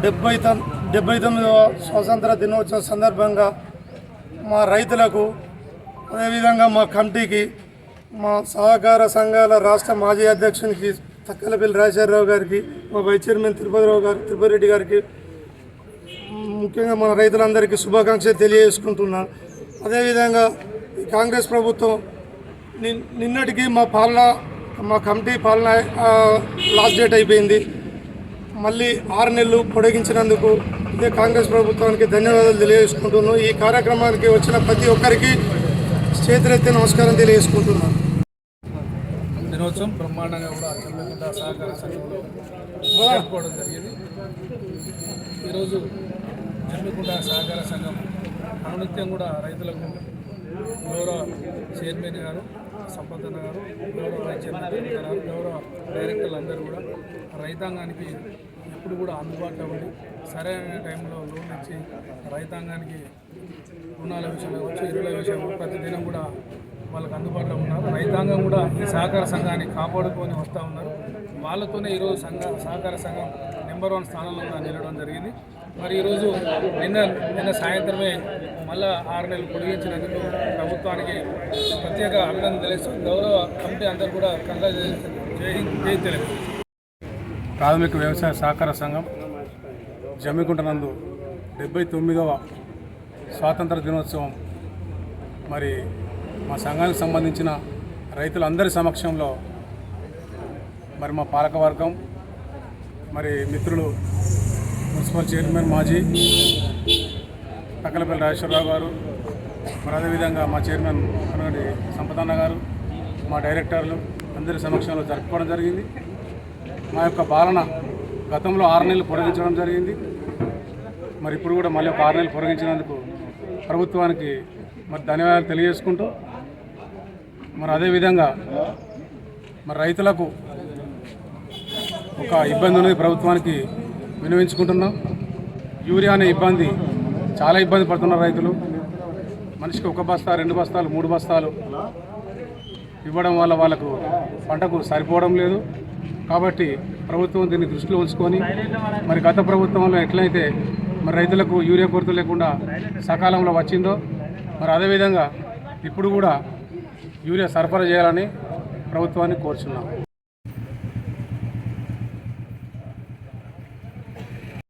డెబ్బై 79వ స్వాతంత్ర దినోత్సవ సందర్భంగా మా రైతులకు అదేవిధంగా మా కమిటీకి మా సహకార సంఘాల రాష్ట్ర మాజీ అధ్యక్షునికి తక్కలపల్లి రాజశేఖరరావు గారికి మా వైస్ చైర్మన్ తిరుపతి రెడ్డి గారికి ముఖ్యంగా మన రైతులందరికీ శుభాకాంక్షలు తెలియజేసుకుంటున్నాను. అదేవిధంగా ఈ కాంగ్రెస్ ప్రభుత్వం నిన్నటికి మా కమిటీ పాలన లాస్ట్ డేట్ అయిపోయింది. మళ్ళీ 6 నెలలు పొడిగించినందుకు ఇదే కాంగ్రెస్ ప్రభుత్వానికి ధన్యవాదాలు తెలియజేసుకుంటున్నాను. ఈ కార్యక్రమానికి వచ్చిన ప్రతి ఒక్కరికి చేతులెత్తి నమస్కారం తెలియజేసుకుంటున్నాను. దినోత్సవం బ్రహ్మాండంగా కూడా జమ్మికుంట సహకార సంఘంలో జరుపుకోవడం జరిగింది. ఈరోజు జమ్మికుంట సహకార సంఘం అనునిత్యం కూడా రైతులకు గౌరవ చైర్మన్ గారు సంపదన్న గారు, గౌరవ వైస్ చైర్మన్ గారు, గౌరవ డైరెక్టర్లు అందరూ కూడా రైతాంగానికి ఎప్పుడు కూడా అందుబాటులో ఉండి సరైన టైంలో లోన్ ఇచ్చి రైతాంగానికి రుణాల విషయంలో వచ్చి ఎరువుల విషయంలో ప్రతిదినం కూడా వాళ్ళకి అందుబాటులో ఉన్నారు. రైతాంగం కూడా ఈ సహకార సంఘాన్ని కాపాడుకొని వస్తూ ఉన్నారు. వాళ్ళతోనే ఈరోజు సహకార సంఘం నెంబర్ 1 స్థానంలో కూడా నిలవడం జరిగింది. మరి ఈరోజు నిన్న సాయంత్రమే మళ్ళా 6 నెలలు పొడిగించినందుకు ప్రభుత్వానికి ప్రత్యేక అభినందన తెలుస్తూ గౌరవ కమిటీ అందరూ కూడా జై తెలుగు. ప్రాథమిక వ్యవసాయ సహకార సంఘం జమ్మికుంట నందు 79వ స్వాతంత్ర దినోత్సవం మరి మా సంఘానికి సంబంధించిన రైతులందరి సమక్షంలో మరి మా పాలకవర్గం మరి మిత్రులు మున్సిపల్ చైర్మన్ మాజీ తక్కలపల్లి రాజేశ్వరరావు గారు, మరి అదేవిధంగా మా చైర్మన్ సంపదన్న గారు, మా డైరెక్టర్లు అందరి సమక్షంలో జరుపుకోవడం జరిగింది. మా యొక్క పాలన గతంలో 6 నెలలు పొడిగించడం జరిగింది. మరి ఇప్పుడు కూడా మళ్ళీ ఒక 6 నెలలు పొడిగించినందుకు ప్రభుత్వానికి మరి ధన్యవాదాలు తెలియజేసుకుంటూ, మరి అదేవిధంగా మరి రైతులకు ఒక ఇబ్బంది ఉన్నది ప్రభుత్వానికి విన్నవించుకుంటున్నాం. యూరియా అనే ఇబ్బంది, చాలా ఇబ్బంది పడుతున్నారు రైతులు. మనిషికి 1 బస్తా 2 బస్తాలు 3 బస్తాలు ఇవ్వడం వల్ల వాళ్ళకు పంటకు సరిపోవడం లేదు. కాబట్టి ప్రభుత్వం దీన్ని దృష్టిలో ఉంచుకొని మరి గత ప్రభుత్వంలో ఎట్లయితే మరి రైతులకు యూరియా కొరత లేకుండా సకాలంలో వచ్చిందో మరి అదేవిధంగా ఇప్పుడు కూడా యూరియా సరఫరా చేయాలని ప్రభుత్వాన్ని కోరుచున్నాం.